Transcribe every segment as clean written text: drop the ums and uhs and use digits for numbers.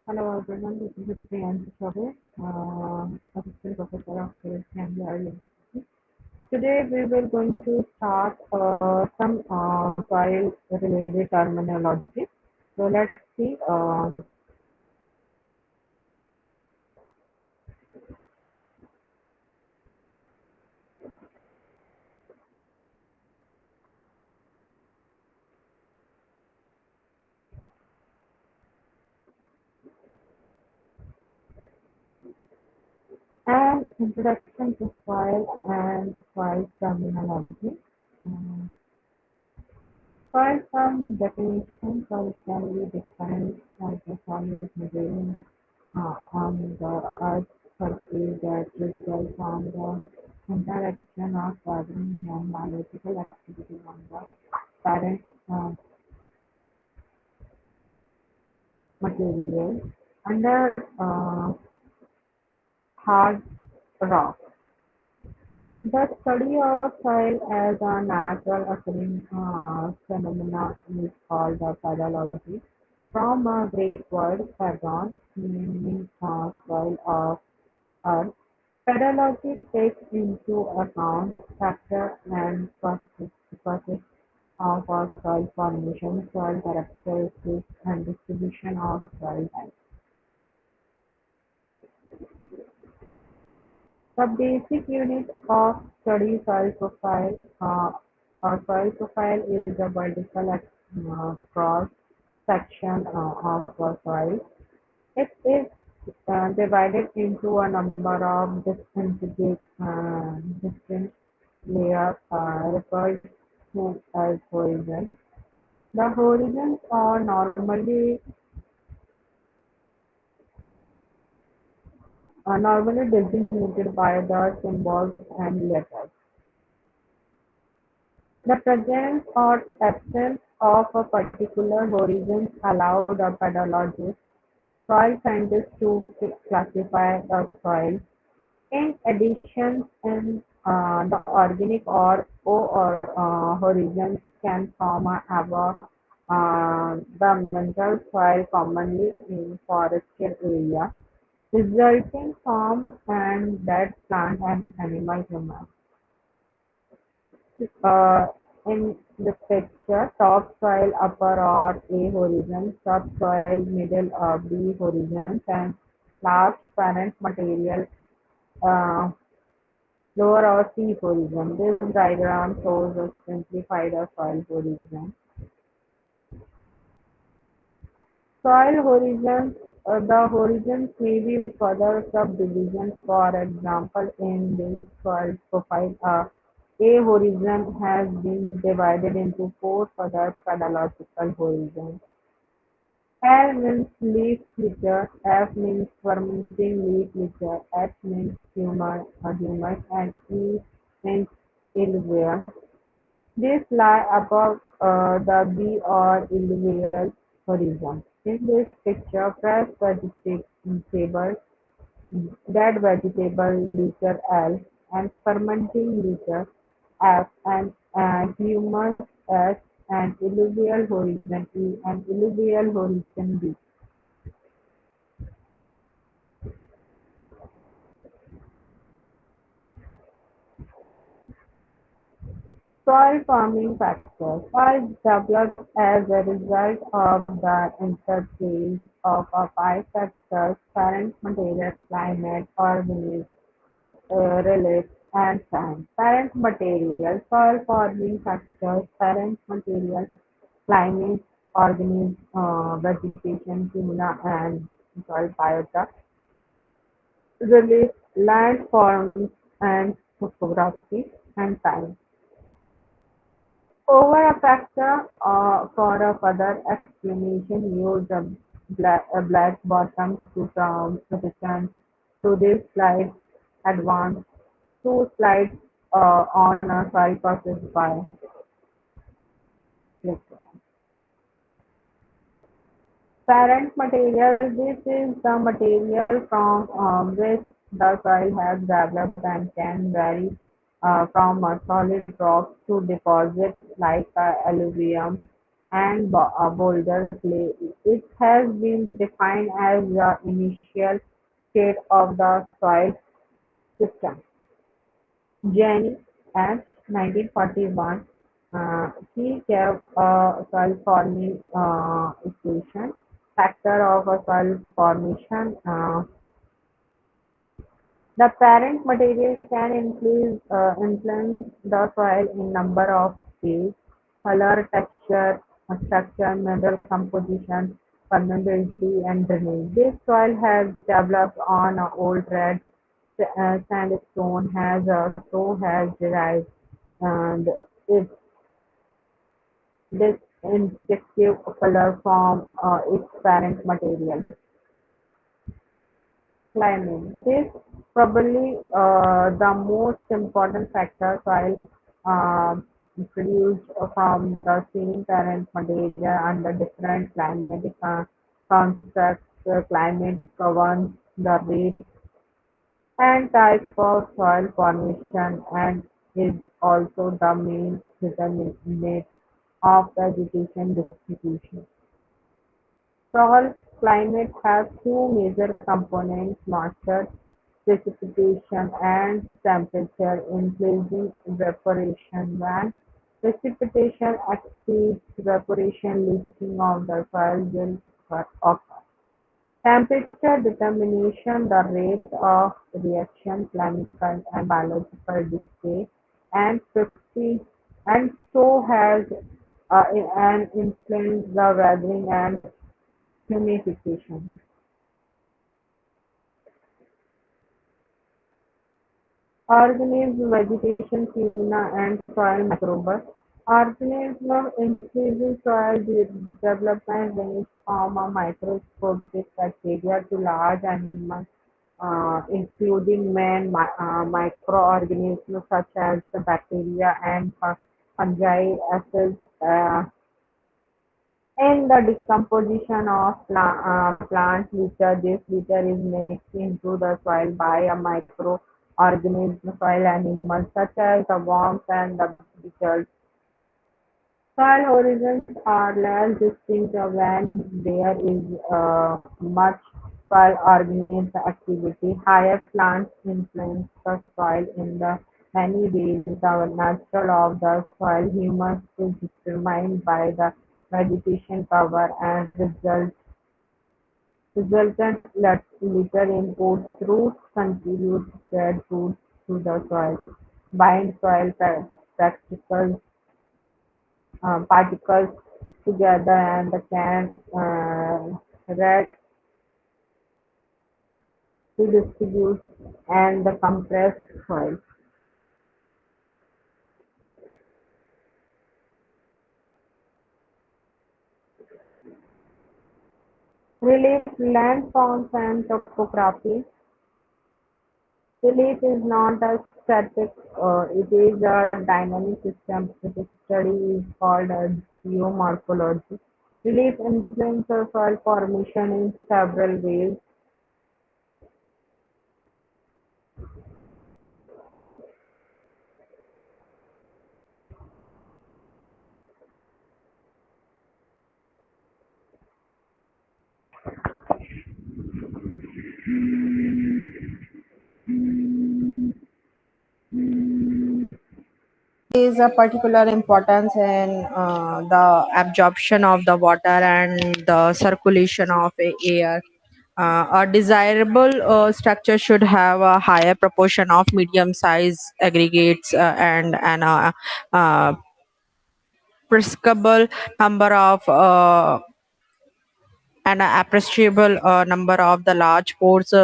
Hello everyone, this is Priyanshu Choubey, Assistant Professor of Chemistry and Biology. Today we will going to start some soil related terminology. So let's see. An introduction to soil and soil terminology. Um, Soil from definition, soil can be defined as a solid material on the Earth's surface that results from the interaction of carbon and biological activity on the parent uh, material under hard rock. The study of soil as a natural occurring phenomena is called pedology, from a Greek word "pedon", meaning soil of earth. Pedology takes into account factors and process of soil formation, soil characteristics, and distribution of soil types. The basic unit of study soil profile soil profile is a vertical cross section of a soil. It is divided into a number of distinct layers referred to as horizons. The horizons are normally designated by the symbols and letters. The presence or absence of a particular horizon allow the pedologist soil scientists to classify the soil. In addition, the organic or O or horizons can form the mineral soil commonly in forested areas, resulting from and dead plant and animal humus. Uh, in the picture, topsoil upper or A horizon, subsoil middle or B horizons, and last parent material uh, lower or C horizon. This diagram shows a simplified soil horizon. Soil horizons, the horizons may be further subdivisions. For example, in this soil profile, A horizon has been divided into four further pedological horizons. L means leaf litter, F means fermenting leaf litter, H means humus, and E means alluvium. These lie above the B or alluvial horizon. In this picture, fresh vegetables, dead vegetable litter L, and fermenting litter F, and humus S, and alluvial horizon E, and alluvial horizon B. Soil forming factors: soil develops as a result of the interplay of five factors: parent material, climate, organism, relief, and time. Parent material: soil forming factors: parent material, climate, organism, vegetation, fauna, and soil biota. Relief: land forms and topography, and time. Over a factor for a further explanation, use a black bottom to transition to this slide advance two slides on a soil process by click. Parent material: this is the material from which the soil has developed and can vary from a solid rock to deposits like alluvium and boulder clay. It has been defined as the initial state of the soil system. Jenny, at 1941, he gave a soil forming equation factor of a soil formation. The parent material can influence the soil in number of ways: color, texture, structure, mineral composition, permeability, and drainage. This soil has developed on old red sandstone has derived and its distinctive color from its parent material. Climate is probably the most important factor soil uh, produced from the same parent material under different climatic constructs. Climate governs the rate and type of soil formation and is also the main determinant of vegetation distribution. Soil climate has two major components: moisture, precipitation, and temperature, increasing evaporation. When precipitation exceeds evaporation, leaching of the soil will occur. Temperature determination the rate of reaction, chemical and biological decay, and 50 and so has an influence the weathering and humidification. Organisms, vegetation, phenomena, and soil microbes. Organisms increasing soil development range from a microscopic bacteria to large animals, including microorganisms such as the bacteria and fungi, acids, in the decomposition of plant litter. This litter is mixed into the soil by a microorganism, soil animals such as the worms and the beetles. Soil horizons are less distinct when there is much soil organism activity. Higher plants influence the soil in the many ways. The nature of the soil humus is determined by the vegetation cover and resultant litter inputs. Roots contribute spread roots to the soil, bind soil particles together and can red redistribute and the compressed soil. Relief, landforms and topography. Relief is not a static, it is a dynamic system. Its study is called geomorphology. Relief influences soil formation in several ways. Is a particular importance in the absorption of the water and the circulation of air. A desirable structure should have a higher proportion of medium size aggregates and an prescribable number of and an appreciable number of the large pores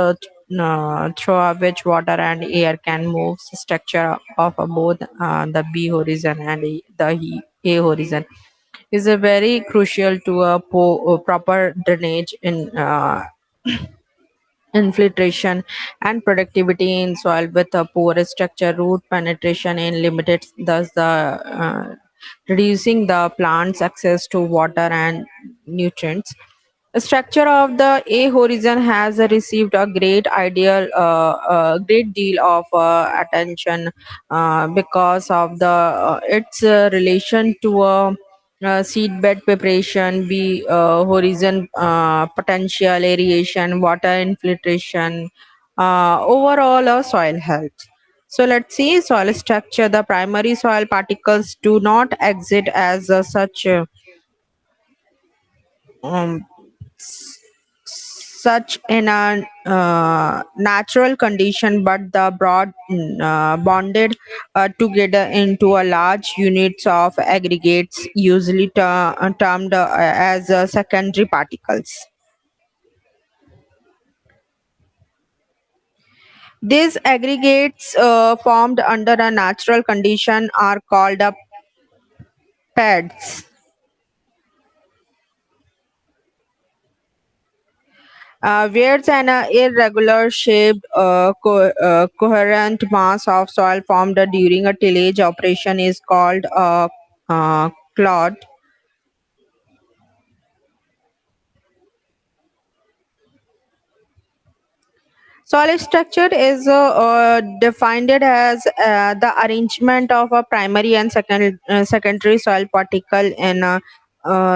through which water and air can move. Structure of both the B horizon and the A horizon is a very crucial to a proper drainage in infiltration and productivity in soil with a poor structure. Root penetration in limited, thus the reducing the plant's access to water and nutrients. The structure of the A horizon has received a great deal of attention because of the its relation to seedbed preparation, B, horizon potential, aeration, water infiltration, overall soil health. So let's see soil structure. The primary soil particles do not exist as um, such in a natural condition, but the broad bonded together into a large units of aggregates, usually termed as secondary particles. These aggregates formed under a natural condition are called pads. Whereas an irregular shaped coherent mass of soil formed during a tillage operation is called a clod. Soil structure is defined as the arrangement of a primary and secondary soil particle in a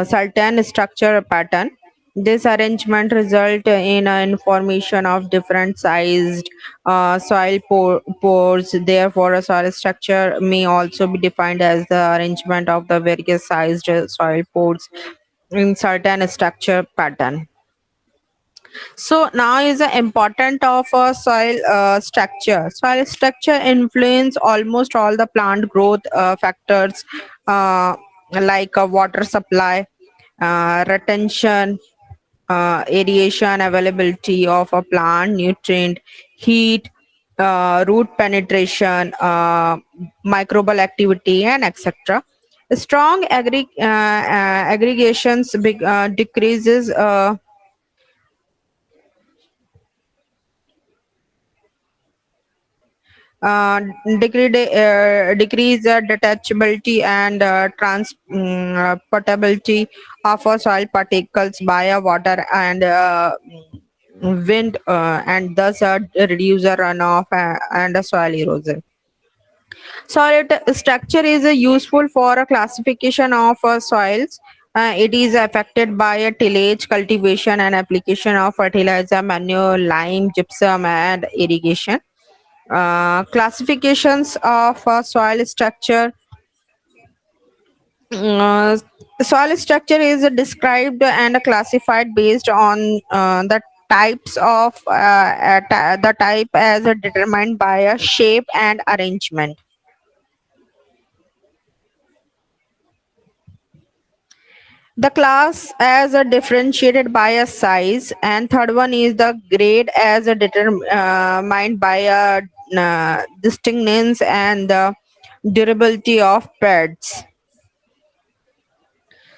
certain structure pattern. This arrangement result in information of different sized pores. Therefore, a soil structure may also be defined as the arrangement of the various sized soil pores in certain structure pattern. So now is the important of soil structure. Soil structure influence almost all the plant growth factors like water supply, retention, aeration, availability of a plant nutrient, heat, root penetration, microbial activity, and etc. Strong aggregations decreases uh, decrease detachability and transportability of soil particles by water and wind, and thus reduce the runoff and soil erosion. Soil structure is useful for a classification of soils. It is affected by a tillage, cultivation, and application of fertilizer, manure, lime, gypsum, and irrigation. Classifications of soil structure. Uh, Soil structure is described and classified based on the types of the type as determined by a shape and arrangement. The class as a differentiated by a size, and third one is the grade as a determined by a distinctness and the durability of pads.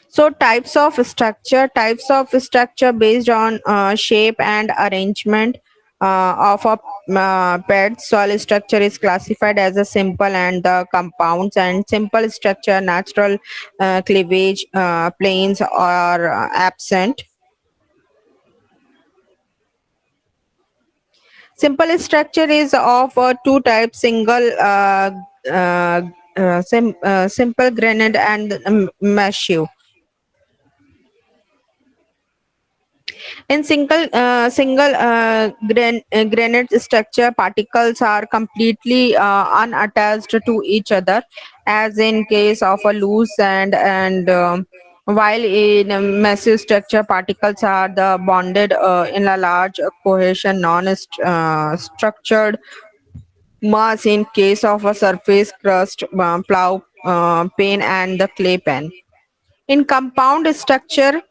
So types of structure based on shape and arrangement of a pad. Soil structure is classified as a simple and the compounds, and simple structure, natural cleavage, planes are absent. Simple structure is of two types: uh, simple granite and massive. In granite structure, particles are completely unattached to each other, as in case of a loose sand. And while in a massive structure, particles are the bonded in a large cohesion, non-structured mass. In case of a surface crust, plow, pane, and the clay pan. In compound structure,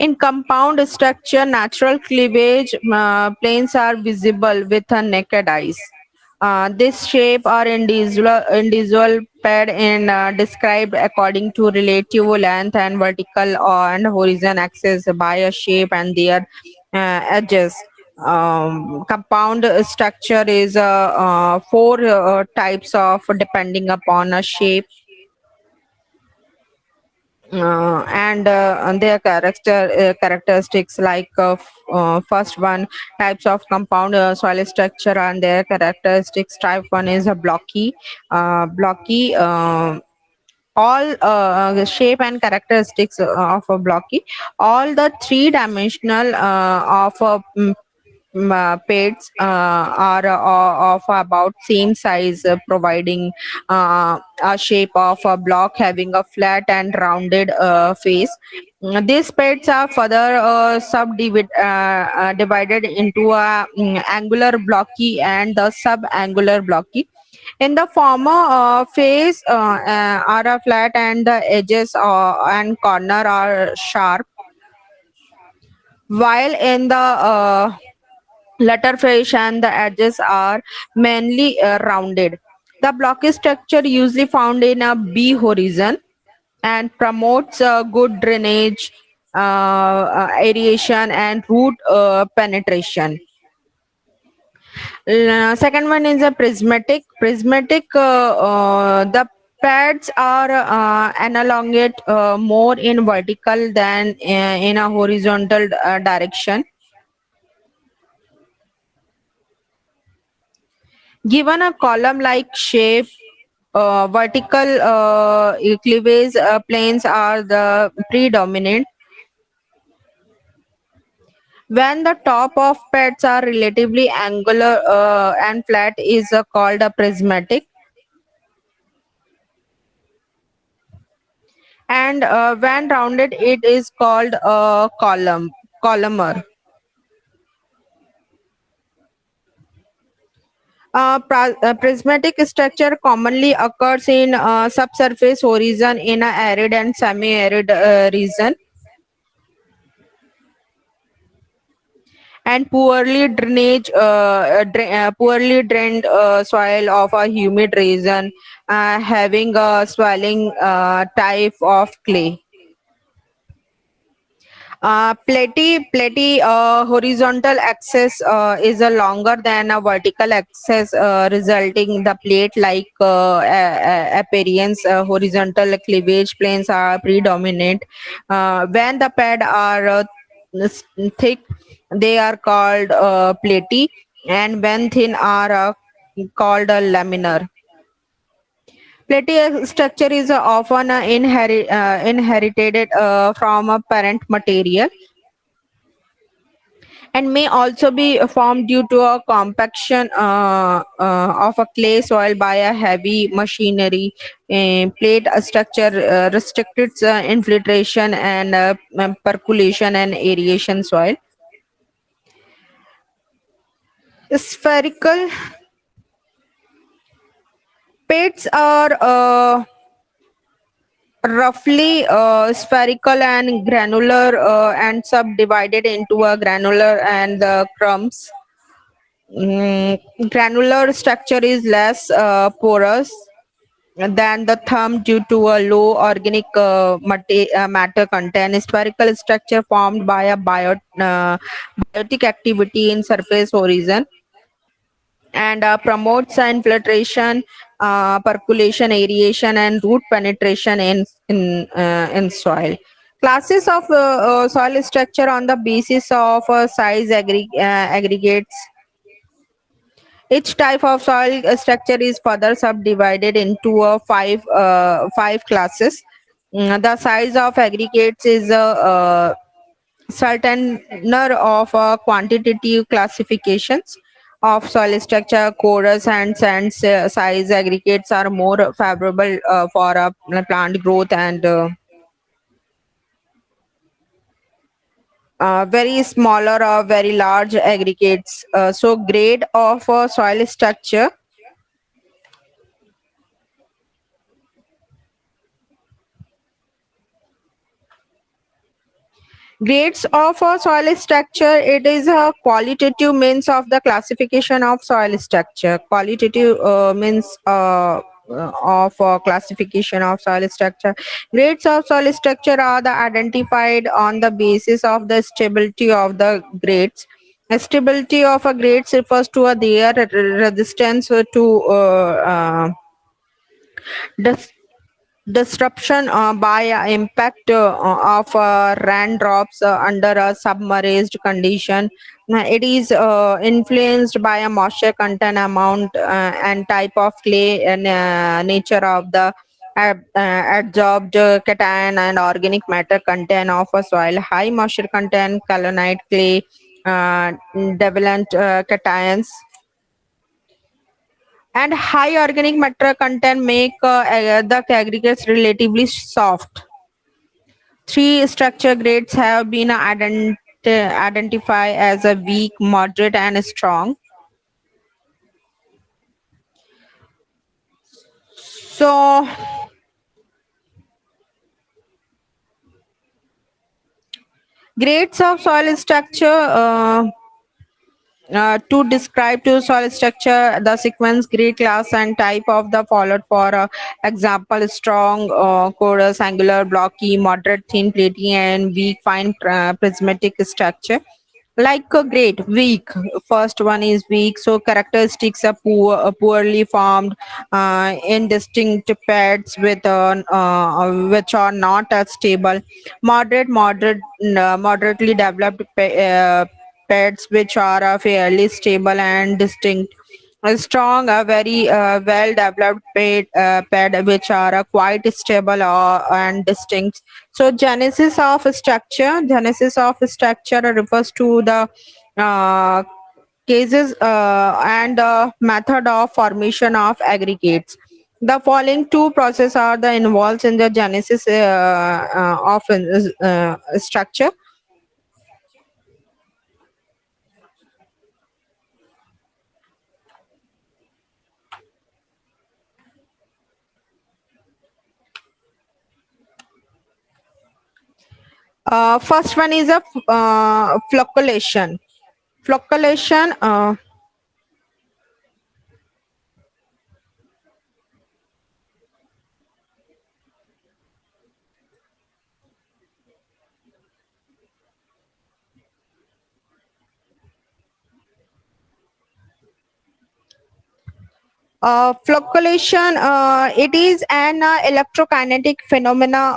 In compound structure, natural cleavage planes are visible with a naked eyes. This shape are individual paired and described according to relative length and vertical and horizontal axis by a shape and their edges. Compound structure is four types of depending upon a shape, and their characteristics like first one, types of compound soil structure and their characteristics. Type 1 is a blocky all shape and characteristics of a blocky, all the three dimensional of a pets are of about same size, providing a shape of a block having a flat and rounded face. These pets are further divided into a angular blocky and the subangular blocky. In the former face are a flat and the edges and corner are sharp, while in the letterfish and the edges are mainly rounded. The blocky structure usually found in a B horizon and promotes good drainage, aeration, and root penetration. Second one is a prismatic. The pads are elongate more in vertical than in a horizontal direction. Given a column-like shape, vertical cleavage planes are the predominant. When the top of pads are relatively angular and flat, is called a prismatic. And when rounded, it is called a columnar. Prismatic structure commonly occurs in subsurface horizon in a arid and semi-arid region, and poorly drained soil of a humid region having a swelling type of clay. Platy horizontal axis is a longer than a vertical axis, resulting the plate-like appearance. Horizontal cleavage planes are predominant. When the pad are s- thick, they are called platy, and when thin are called laminar. Platy structure is often inherited from a parent material and may also be formed due to a compaction of a clay soil by a heavy machinery. Plate structure restricts infiltration and percolation and aeration soil. Spherical pits are roughly spherical and granular and subdivided into a granular and crumbs. Granular structure is less porous than the thumb due to a low organic matter content. Spherical structure formed by a biotic activity in surface horizon and promotes infiltration, percolation, aeration, and root penetration in soil. Classes of soil structure on the basis of size aggregates. Each type of soil structure is further subdivided into five classes. The size of aggregates is a certainer of quantitative classifications of soil structure. Coarse and sand size aggregates are more favorable for plant growth and very smaller or very large aggregates. So grade of soil structure. Grades of soil structure. It is a qualitative means of the classification of soil structure. Qualitative means of classification of soil structure. Grades of soil structure are the identified on the basis of the stability of the grades. Stability of a grades refers to their resistance to disruption by impact of raindrops under a submerged condition. It is influenced by a moisture content amount and type of clay and nature of the adsorbed cation and organic matter content of a soil. High moisture content, colonite clay, developed cations and high organic matter content make the aggregates relatively soft. Three structure grades have been identified as a weak, moderate, and strong. So, grades of soil structure. To describe to soil structure, the sequence, grade, class, and type of the followed for example: strong, porous, angular, blocky, moderate, thin, platy, and weak, fine, prismatic structure. Like a great weak, first one is weak, so characteristics are poorly formed, indistinct pads with which are not as stable. Moderately developed pads which are fairly stable and distinct. A strong, a very well developed pad which are quite stable and distinct. So genesis of structure refers to the uh, cases and method of formation of aggregates. The following two processes are the involved in the genesis of structure. First one is a flocculation. Flocculation. Flocculation, it is an electrokinetic phenomena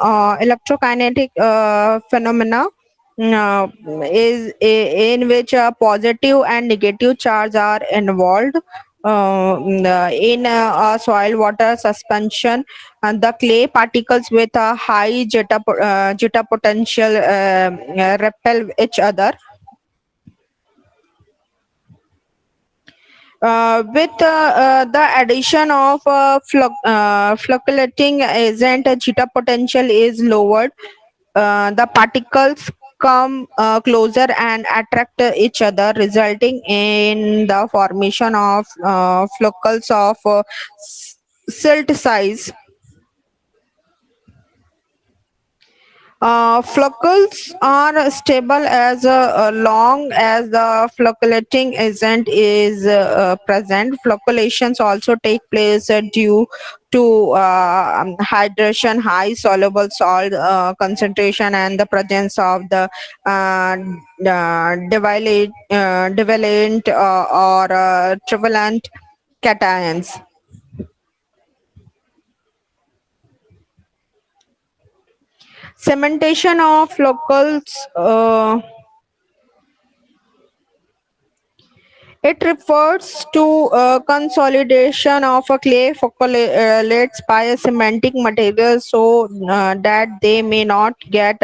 is in which positive and negative charge are involved in a soil water suspension, and the clay particles with a high zeta potential repel each other. With the addition of fluctuating agent, zeta potential is lowered. The particles come closer and attract each other, resulting in the formation of floccles of silt size. Floccles are stable as long as the flocculating agent is present. Flocculations also take place due to hydration, high soluble salt concentration, and the presence of the divalent or trivalent cations. Cementation of floccles. It refers to consolidation of a clay foccolates by a cementing material so that they may not get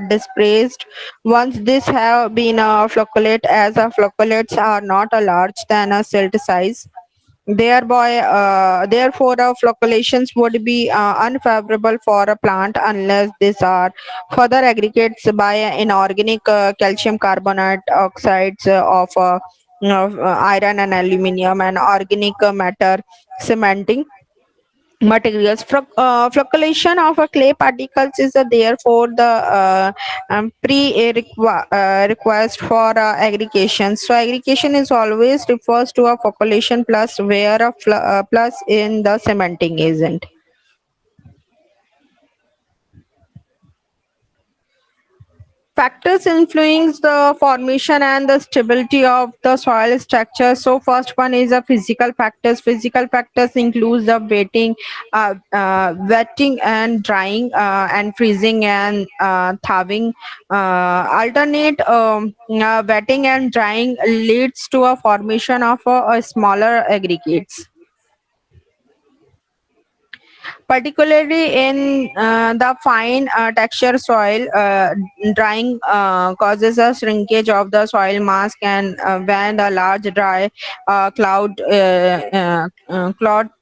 displaced. Once this have been flocculate, as floccolates are not large than a silt size. Therefore, flocculations would be unfavorable for a plant unless these are further aggregates by inorganic calcium carbonate oxides of iron and aluminium and organic matter cementing materials. Flocculation of a clay particles is therefore the request for aggregation. So aggregation is always refers to a flocculation plus where a plus in the cementing agent. Factors influence the formation and the stability of the soil structure. So first one is the physical factors. Physical factors includes the wetting and drying, and freezing and thawing. Alternate wetting and drying leads to a formation of a smaller aggregates, particularly in the fine texture soil. Drying causes a shrinkage of the soil mass, and when the large dry cloud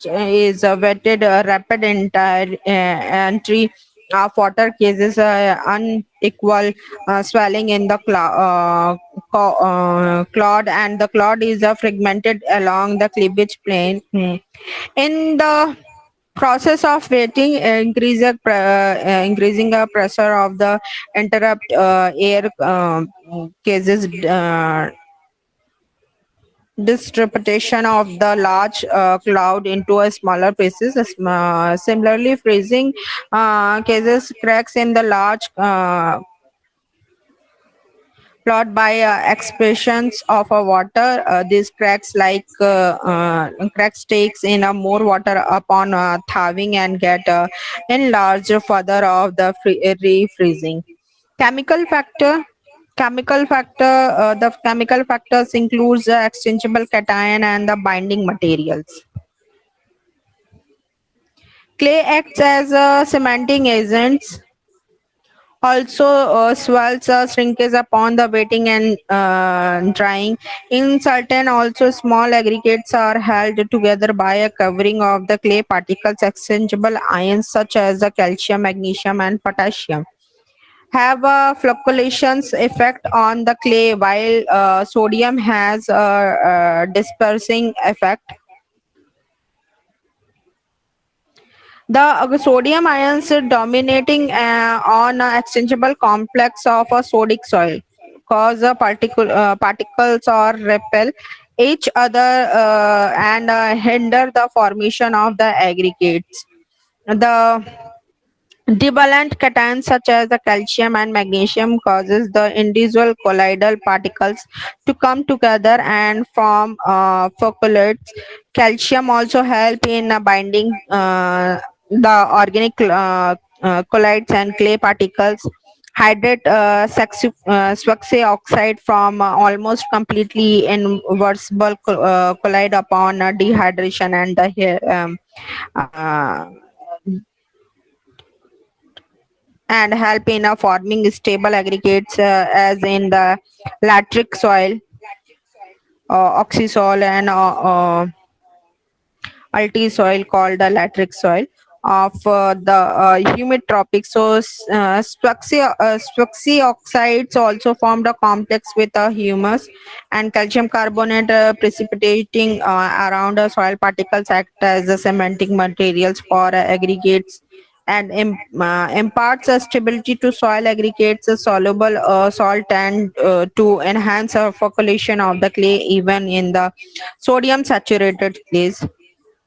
is wetted, rapid entry of water causes unequal swelling in the cloud, and the cloud is fragmented along the cleavage plane. In the process of wetting, increasing the pressure of the interrupt air cases distribution of the large cloud into a smaller pieces. Similarly, freezing cases cracks in the large plot by expressions of a water. These cracks cracks takes in more water upon thawing and get enlarged further of the refreezing. Chemical factor. The chemical factors includes the exchangeable cation and the binding materials. Clay acts as a cementing agents, also swells shrinkage upon the wetting and drying. In certain also small aggregates are held together by a covering of the clay particles. Exchangeable ions such as the calcium, magnesium and potassium have a fluctuations effect on the clay, while sodium has a dispersing effect. The sodium ions dominating on a exchangeable complex of a sodic soil cause particles or repel each other and hinder the formation of the aggregates. The divalent cations such as the calcium and magnesium causes the individual colloidal particles to come together and form foccolates. Calcium also help in binding the organic colloids and clay particles. Hydrate Swaxe oxide from almost completely inversible colloid upon dehydration, and the uh, and help in forming stable aggregates as in the lateric soil, oxysol and alti soil called the lateric soil of the humid tropics. So Swaxy oxides also formed a complex with humus and calcium carbonate precipitating around soil particles act as the cementing materials for aggregates and imparts a stability to soil aggregates. Soluble salt and to enhance flocculation of the clay even in the sodium saturated clays.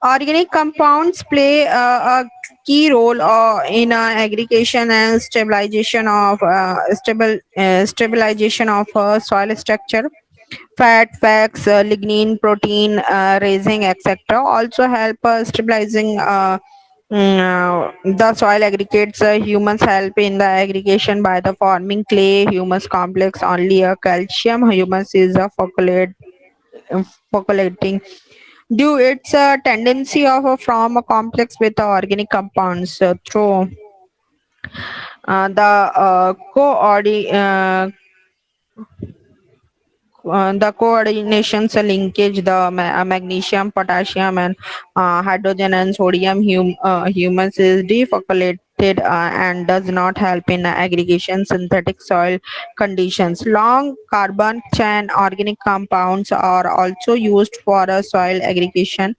Organic compounds play a key role in aggregation and stabilization of soil structure. Fat, wax, lignin, protein, raising, etc. also help stabilizing the soil aggregates. Humans help in the aggregation by the forming clay humus complex. Only a calcium humus is a focculating due its tendency of from a complex with the organic compounds through the coordinations linkage. The magnesium, potassium and hydrogen and sodium humus is defocculated and does not help in aggregation synthetic soil conditions. Long carbon chain organic compounds are also used for soil aggregation.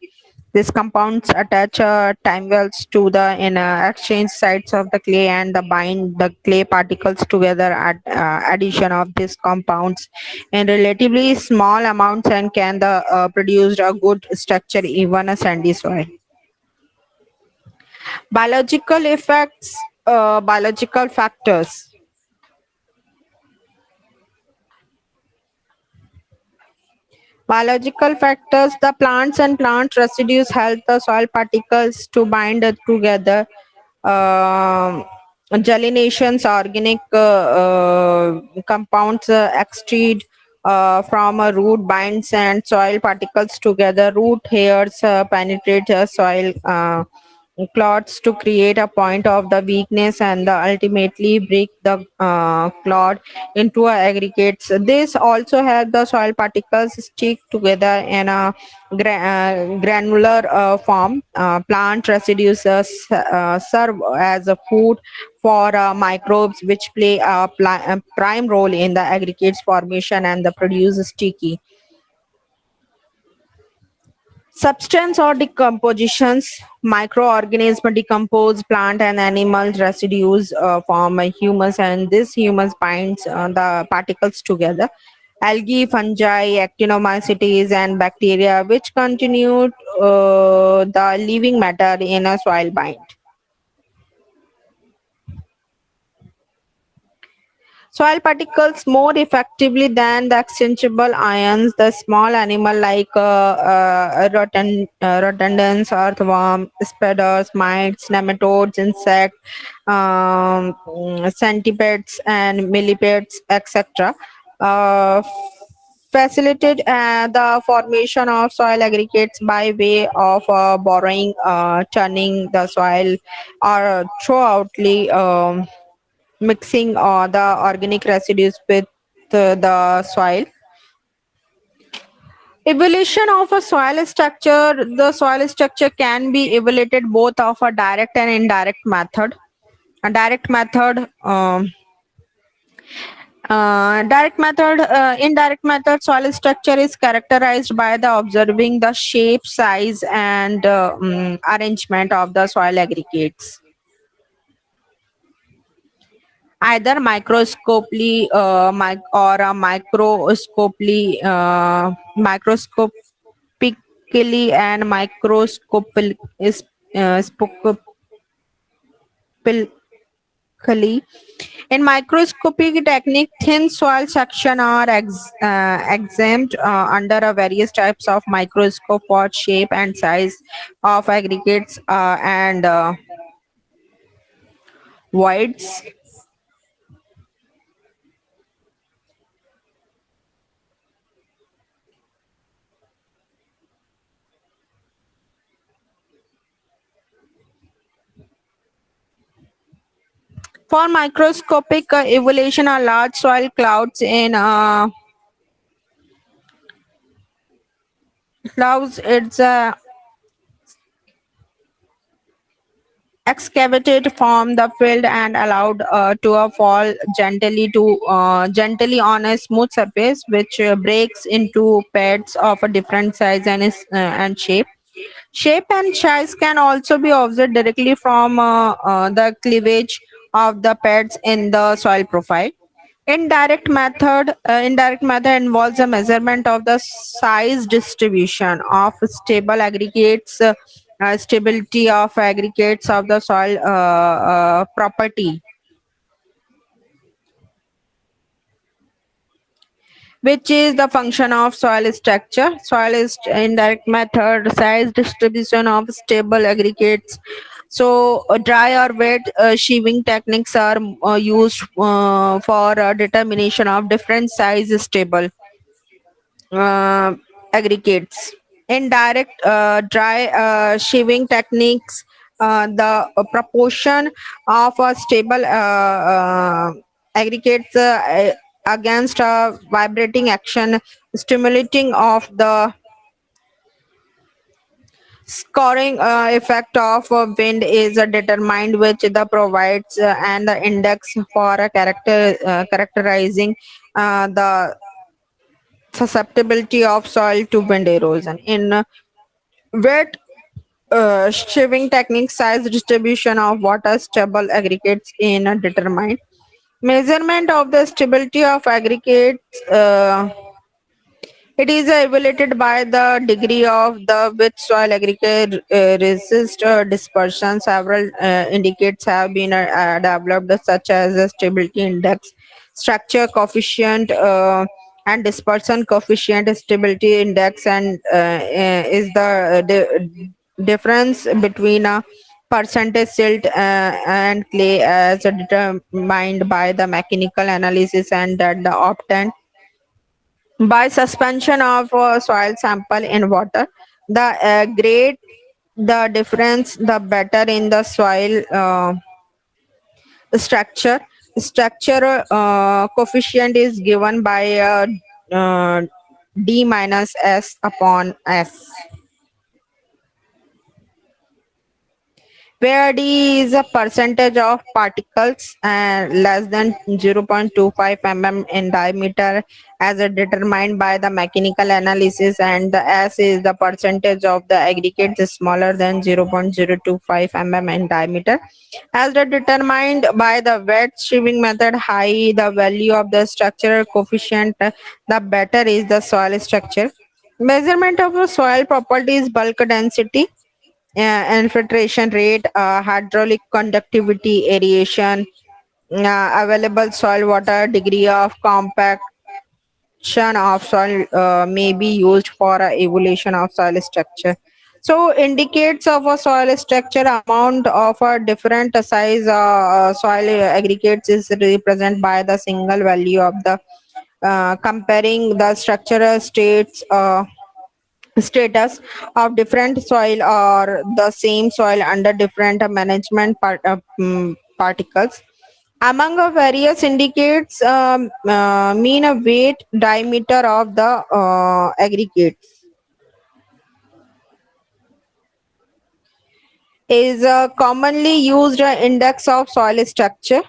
These compounds attach time wells to the inner exchange sites of the clay and the bind the clay particles together. At addition of these compounds in relatively small amounts and can produce a good structure even a sandy soil. Biological effects, biological factors. Biological factors: the plants and plant residues help the soil particles to bind together. Um, Gelinations, organic compounds extruded from a root binds and soil particles together. Root hairs penetrate soil clots to create a point of the weakness and ultimately break the clot into aggregates. This also helps the soil particles stick together in a granular form. Plant residues serve as a food for microbes, which play a prime role in the aggregates formation and the produce sticky substance or decompositions. Microorganisms decompose plant and animal residues, form a humus, and this humus binds the particles together. Algae, fungi, actinomycetes, and bacteria, which continue the living matter in a soil bind. Soil particles more effectively than the exchangeable ions. The small animal like rodents, earthworm, spiders, mites, nematodes, insects, centipedes, and millipedes, etc. Uh, Facilitate the formation of soil aggregates by way of borrowing, turning the soil, or throughoutly. Mixing the organic residues with the soil. Evaluation of a soil structure: the soil structure can be evaluated both of a direct and indirect method. A indirect method, soil structure is characterized by the observing the shape, size, and arrangement of the soil aggregates, either microscopically or a microscopically and microscopically. In microscopic technique, thin soil section are exempt under various types of microscope for shape and size of aggregates and voids. For microscopic evaluation, are large soil clouds in clouds. It's excavated from the field and allowed to fall gently on a smooth surface, which breaks into pads of a different size and shape. Shape and size can also be observed directly from the cleavage of the pads in the soil profile. Indirect method involves a measurement of the size distribution of stable aggregates, stability of aggregates of the soil property, which is the function of soil structure. Soil is indirect method, size distribution of stable aggregates. So, dry or wet sheaving techniques are used for determination of different size stable uh, aggregates. In direct dry sheaving techniques, the proportion of a stable aggregates against a vibrating action stimulating of the scoring effect of wind is determined, which the provides and the index for a characterizing the susceptibility of soil to wind erosion. In wet shaving technique, size distribution of water stable aggregates in determined. Measurement of the stability of aggregates. It is evaluated by the degree of the which soil aggregate resist dispersion. Several indicates have been developed, such as the stability index, structure coefficient, and dispersion coefficient, stability index, and is the difference between a percentage silt and clay as determined by the mechanical analysis, and that the obtained by suspension of soil sample in water. The great the difference, the better in the soil structure. Structure coefficient is given by uh, d minus s upon s, where d is a percentage of particles less than 0.25 mm in diameter as determined by the mechanical analysis, and the s is the percentage of the aggregates smaller than 0.025 mm in diameter as determined by the wet sieving method. High the value of the structural coefficient, the better is the soil structure. Measurement of the soil properties: bulk density, infiltration rate, hydraulic conductivity, aeration, available soil water, degree of compaction of soil may be used for evaluation of soil structure. So indicates of a soil structure: amount of a different size soil aggregates is represented by the single value of the comparing the structural status of different soil or the same soil under different management particles. Among the various indicates mean a weight diameter of the aggregates is a commonly used index of soil structure.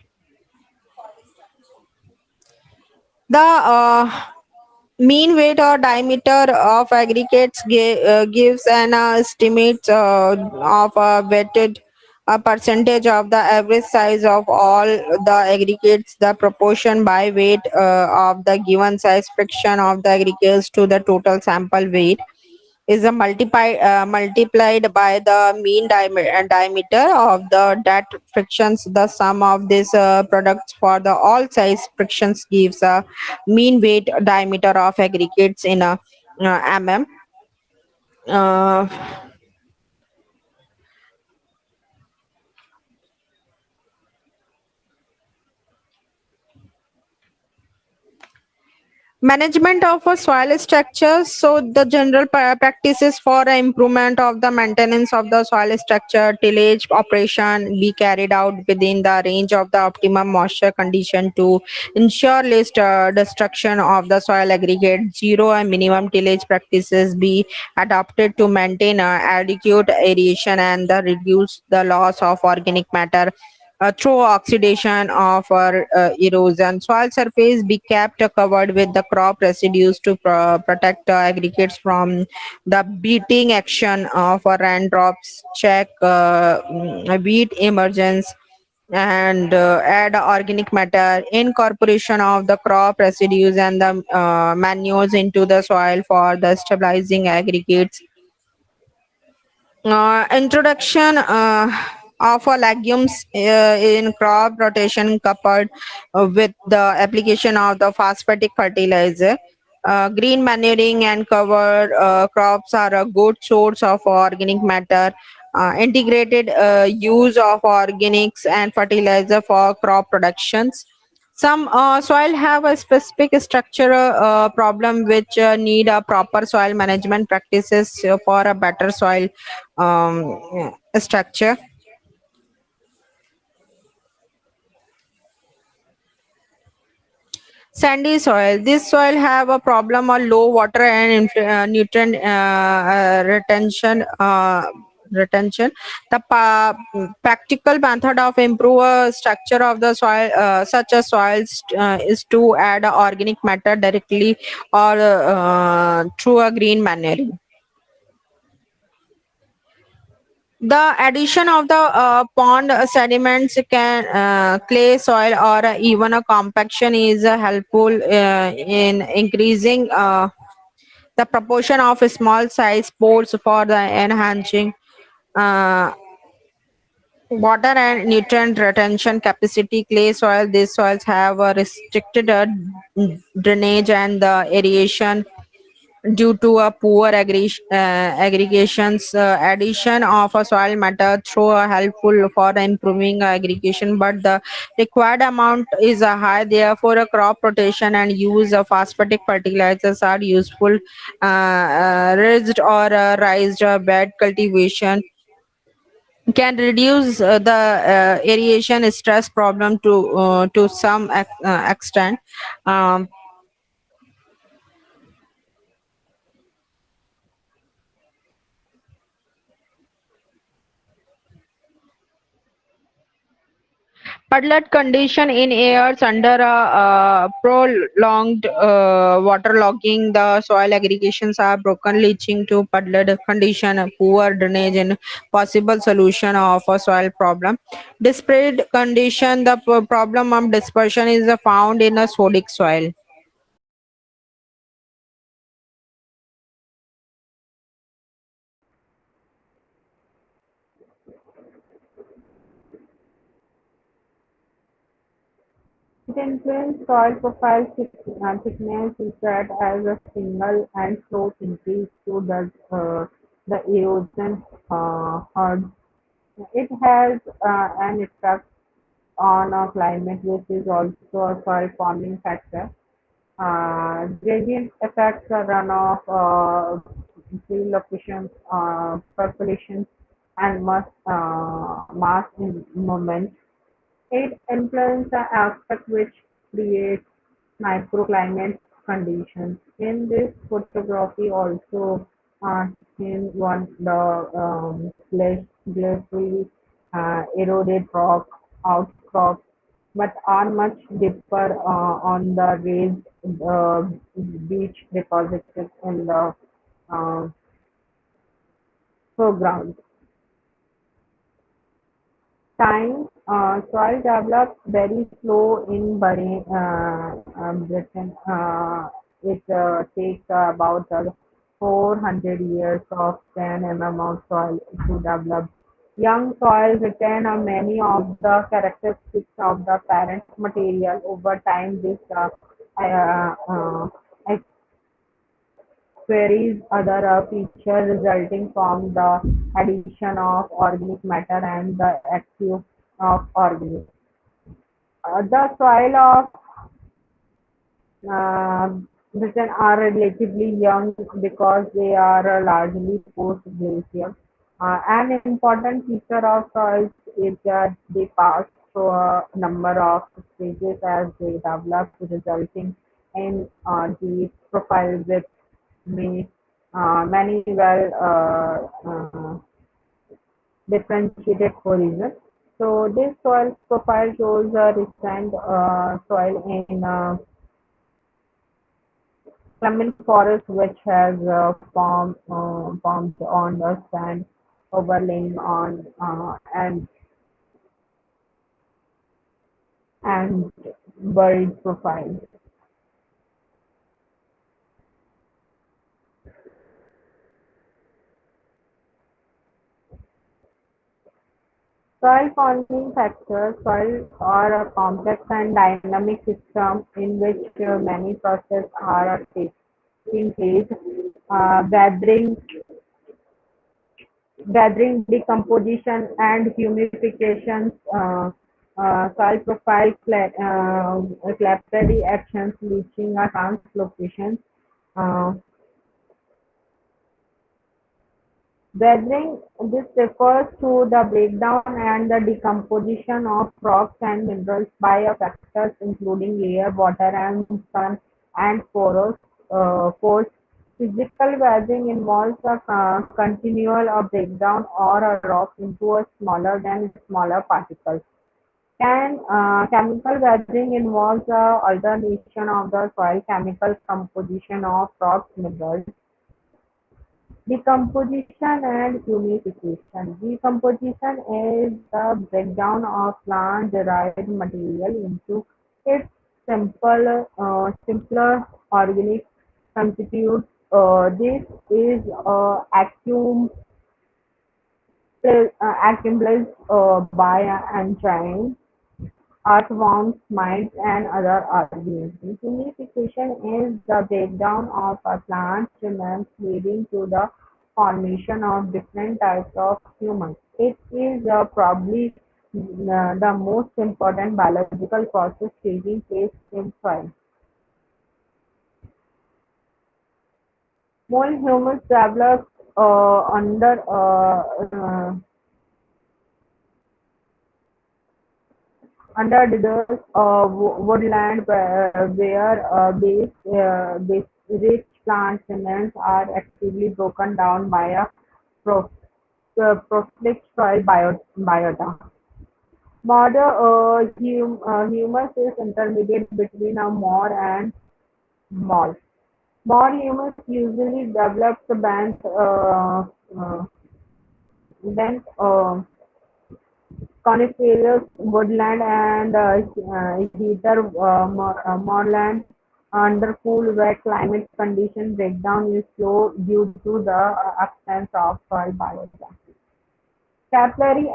The mean weight or diameter of aggregates gives an estimate of a weighted a percentage of the average size of all the aggregates. The proportion by weight of the given size friction of the aggregates to the total sample weight is a multiplied by the mean diameter of the that frictions. The sum of these products for the all size frictions gives a mean weight diameter of aggregates in a mm. uh, Management of a soil structure. So the general practices for improvement of the maintenance of the soil structure: tillage operation be carried out within the range of the optimum moisture condition to ensure least destruction of the soil aggregate. Zero and minimum tillage practices be adopted to maintain adequate aeration and reduce the loss of organic matter through oxidation of or erosion. Soil surface be kept covered with the crop residues to protect aggregates from the beating action of raindrops. Check wheat emergence and add organic matter. Incorporation of the crop residues and the manures into the soil for the stabilizing aggregates. Introduction of legumes in crop rotation coupled with the application of the phosphatic fertilizer. Green manuring and cover crops are a good source of organic matter. Integrated use of organics and fertilizer for crop productions. Some soil have a specific structural problem which need a proper soil management practices for a better soil structure. Sandy soil. This soil have a problem of low water and nutrient retention. The practical method of improve structure of the soil, such as soils, is to add organic matter directly or through a green manuring. The addition of the pond sediments, can clay soil or even a compaction is helpful in increasing the proportion of small size pores for the enhancing uh, Water and nutrient retention capacity. Clay soil. These soils have a restricted drainage and the aeration due to a poor aggregations. Addition of a soil matter through a helpful for improving aggregation, but the required amount is high. Therefore, a crop rotation and use of phosphatic fertilizers are useful. Raised or raised bed cultivation can reduce the aeration stress problem to some extent. Um, Puddled condition in areas under prolonged waterlogging, the soil aggregations are broken, leaching to puddled condition, poor drainage, and possible solution of a soil problem. Disparate condition, the problem of dispersion is found in a sodic soil. It influences soil profile thickness is that as a single and slope increase to the erosion herd. It has an effect on climate, which is also a soil forming factor. Gradient affects the runoff, field locations, percolations, and mass movement. It influences the aspect which creates microclimate conditions. In this photography also in one the glacially eroded rock outcrops, but are much deeper on the raised beach deposited in the uh, foreground. Time, soil develops very slow in Britain. It takes about 400 years of 10 of soil to develop. Young soil retain many of the characteristics of the parent material. Over time, this uh, uh, queries other features resulting from the addition of organic matter and the active of organisms. The soil of uh, Britain are relatively young because they are largely post-glacial. An important feature of soils is that they pass through a number of stages as they develop, resulting in deep profile with many differentiated horizons. So this soil profile shows a recent soil in Clement forest which has formed on the sand overlaying on and buried profile. Soil forming factors. Soils are a complex and dynamic system in which many processes are taking place. Gathering, decomposition, and humidification. Soil profile, capillary actions, leaching, translocation. Uh, Weathering, this refers to the breakdown and the decomposition of rocks and minerals by factors including air, water, and sun and force. Physical weathering involves a continual breakdown or a rock into a smaller than smaller particles. Chemical weathering involves the alteration of the soil chemical composition of rocks, minerals. Decomposition and humidification. Decomposition is the breakdown of plant-derived material into its simpler organic constituents. This is accumulates by enzymes, earthworms, mites, and other organisms. Humidification is the breakdown of a plant remains leading to the formation of different types of humus. It is probably the most important biological process taking place in soil. More humus develops under deciduous woodland where rich plant remains are actively broken down by a pro- prolific soil biota. Humus is intermediate between a more and more. More humus usually develops dense coniferous woodland and heather moorland under cool wet climate conditions. Breakdown is slow due to the absence of soil biota. Capillary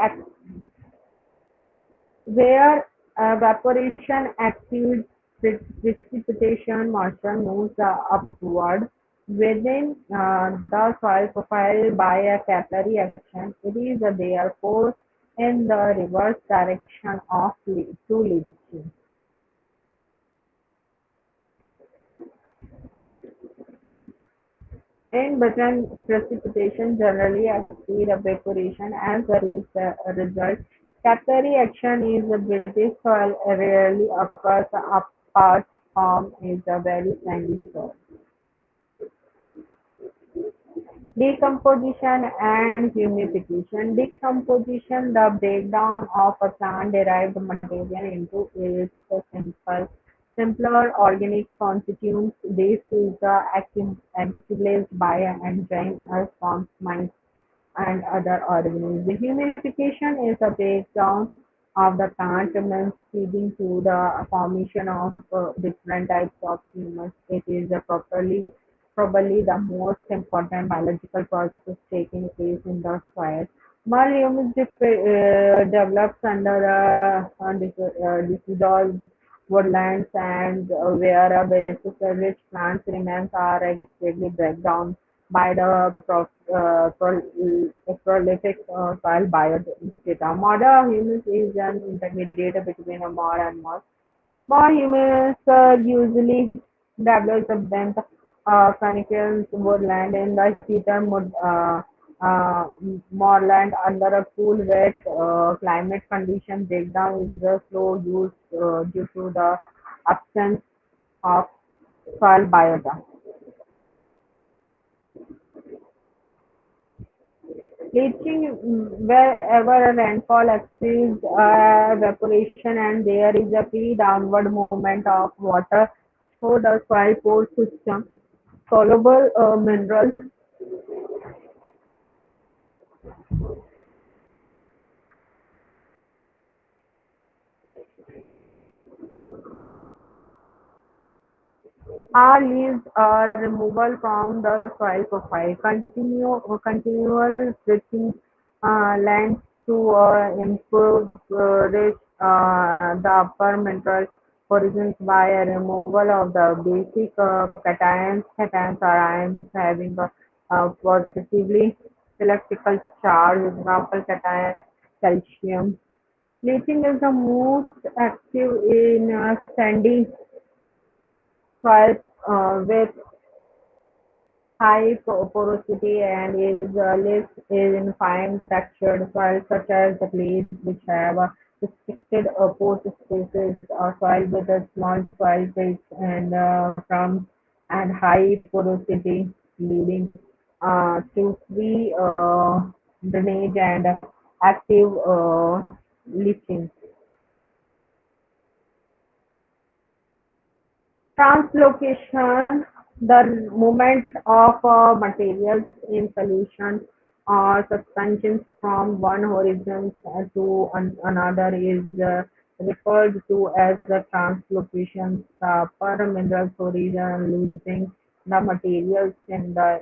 where evaporation exceeds precipitation, moisture moves upward within the soil profile by a capillary action. It is therefore in the reverse direction of to leaching. In Britain, precipitation generally exceeds evaporation. As a result, capillary action in the British soil rarely occurs apart from is a very sandy soil. Decomposition and humidification. Decomposition, the breakdown of a plant-derived material into its simpler organic constituents. This is accomplished by an enzyme as forms and other organisms. The humidification is a breakdown of the plant remains leading to the formation of different types of humus. It is probably the most important biological process taking place in the soil. More humus develops under deciduous woodlands and where a basis rich plants remains are actively breakdown by the prolific soil biodata. Modern humus is an intermediate between a more and more. More humus usually develops a dense coniferous woodland in the heather uh, moorland under a cool, wet climate condition. Breakdown is slow use due to the absence of soil biota. Leaching wherever rainfall exceeds evaporation and there is a free downward movement of water through the soil pore system. Soluble minerals are leached or removal from the soil profile. Continual switching lends to improve rich the upper mineral horizons by a removal of the basic cations or ions having a positively electrical charge, example cation calcium. Leaching is the most active in sandy soils with high porosity and is less in fine textured soils such as the clays which have restricted pore spaces or soil with a small soil base and from and high porosity leading to free drainage and active leaching. Translocation, the movement of materials in solution or suspensions from one horizon to another is referred to as the translocation. The per minerals horizon losing the materials in the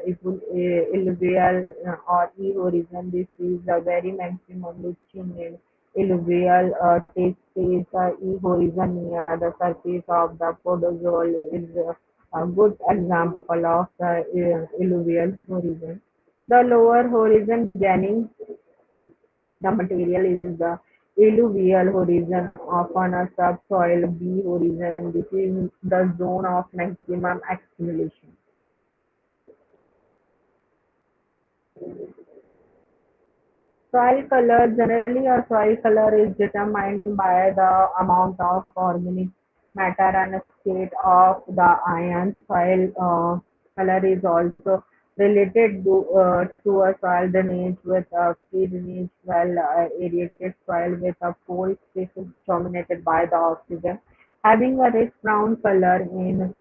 alluvial or e-horizon. This is a very maximum reaching in alluvial takes place e-horizon near the surface of the podozole is a good example of the alluvial horizon. The lower horizon beginning the material is the alluvial horizon, often a subsoil B horizon. This is the zone of maximum accumulation. Soil color, generally a soil color is determined by the amount of organic matter and state of the ion. Soil color is also related to a soil drainage with a free drainage, well aerated soil with a pore spaces dominated by the oxygen. Having a rich brown color in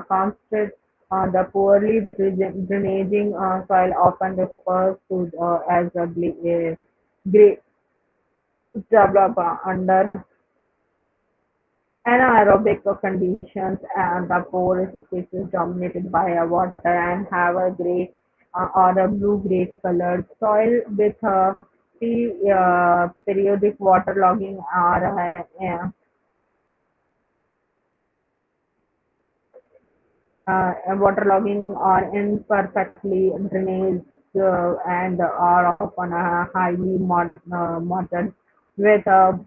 constant the poorly drainaging soil often refers to as a grey develop under anaerobic conditions and the pore spaces dominated by water and have a gray or a blue-gray colored soil with periodic waterlogging or waterlogging or imperfectly drainaged and are often highly mottled with a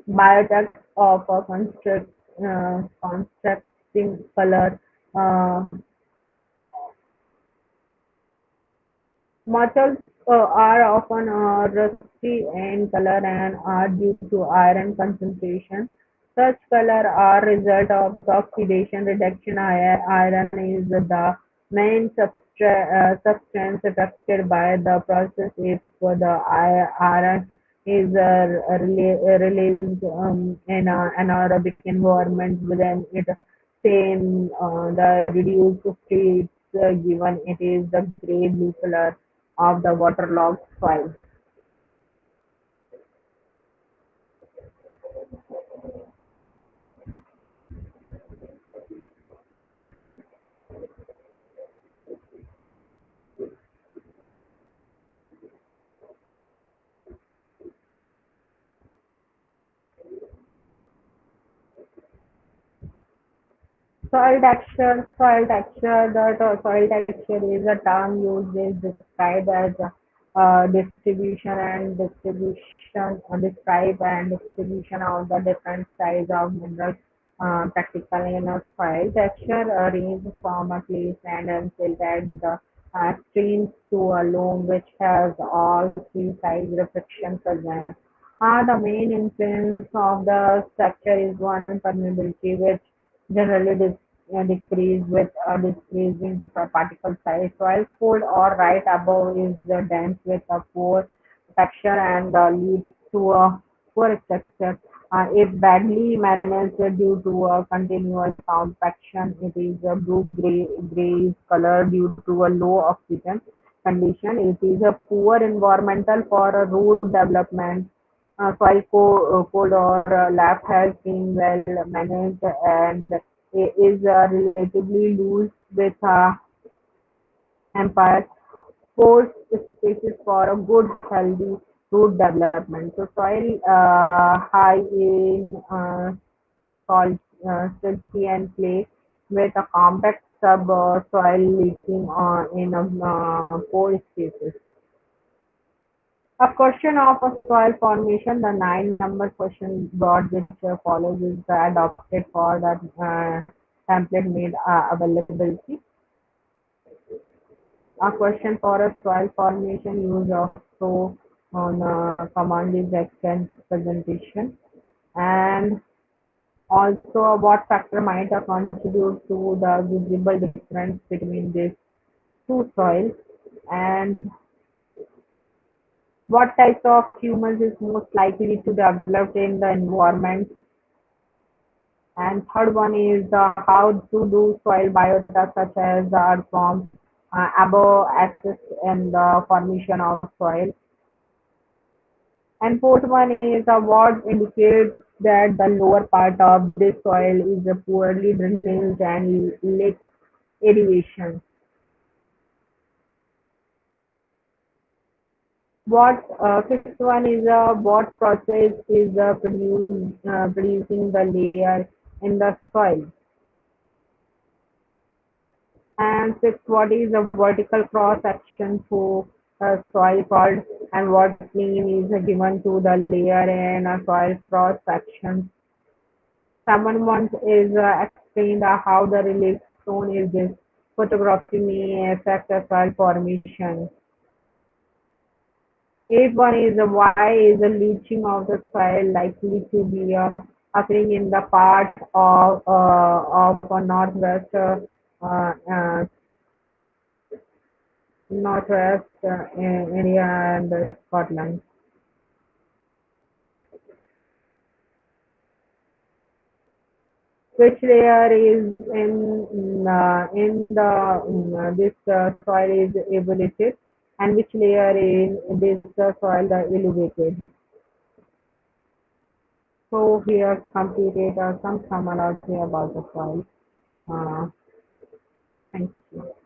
biotex of a constructing color. Uh, Metals are often rusty in color and are due to iron concentration. Such color are result of oxidation reduction. Iron is the main substance affected by the process. If the iron is released in an anaerobic environment, then it stay in the reduced state given it is the grey blue color of the waterlogged soil. Soil texture, that soil texture is a term used is described as describe and distribution of the different size of minerals practically in a soil. Texture range from a clay sand and silt at the extremes to a loam which has all three sides reflection present. The main influence of the structure is one permeability, which generally decrease with a decreasing particle size. Soil cold or right above is dense with a poor texture and leads to a poor structure. If badly managed due to a continuous compaction, it is a blue grayish color due to a low oxygen condition. It is a poor environmental for a root development. Soil cold or lap has been well managed and is relatively loose with empire force spaces for a good healthy root development. So soil high in salt, silty and clay with a compact soil leaking in pore spaces. A question of a soil formation, the nine-number question board which follows is adopted for the template made availability. A question for a soil formation use of so on command is extent presentation and also what factor might contribute to the visible difference between these two soils and what types of humus is most likely to develop in the environment. And third one is how to do soil biota such as the earthworms, abo assist in the formation of soil. And fourth one is what indicates that the lower part of this soil is poorly drained and lacks irrigation. Fifth one is what process is producing the layer in the soil. And sixth, what is a vertical cross section to soil called, and what name is given to the layer in a soil cross section. Someone once is explained how the relief shown is this photography may affect the soil formation. Eighth one is why is the leaching of the soil likely to be occurring in the part of a uh, uh, northwest area and Scotland. Which layer is in the this soil is elevated, and which layer in this soil the elevated. So here completed some terminology about the soil. Uh, thank you.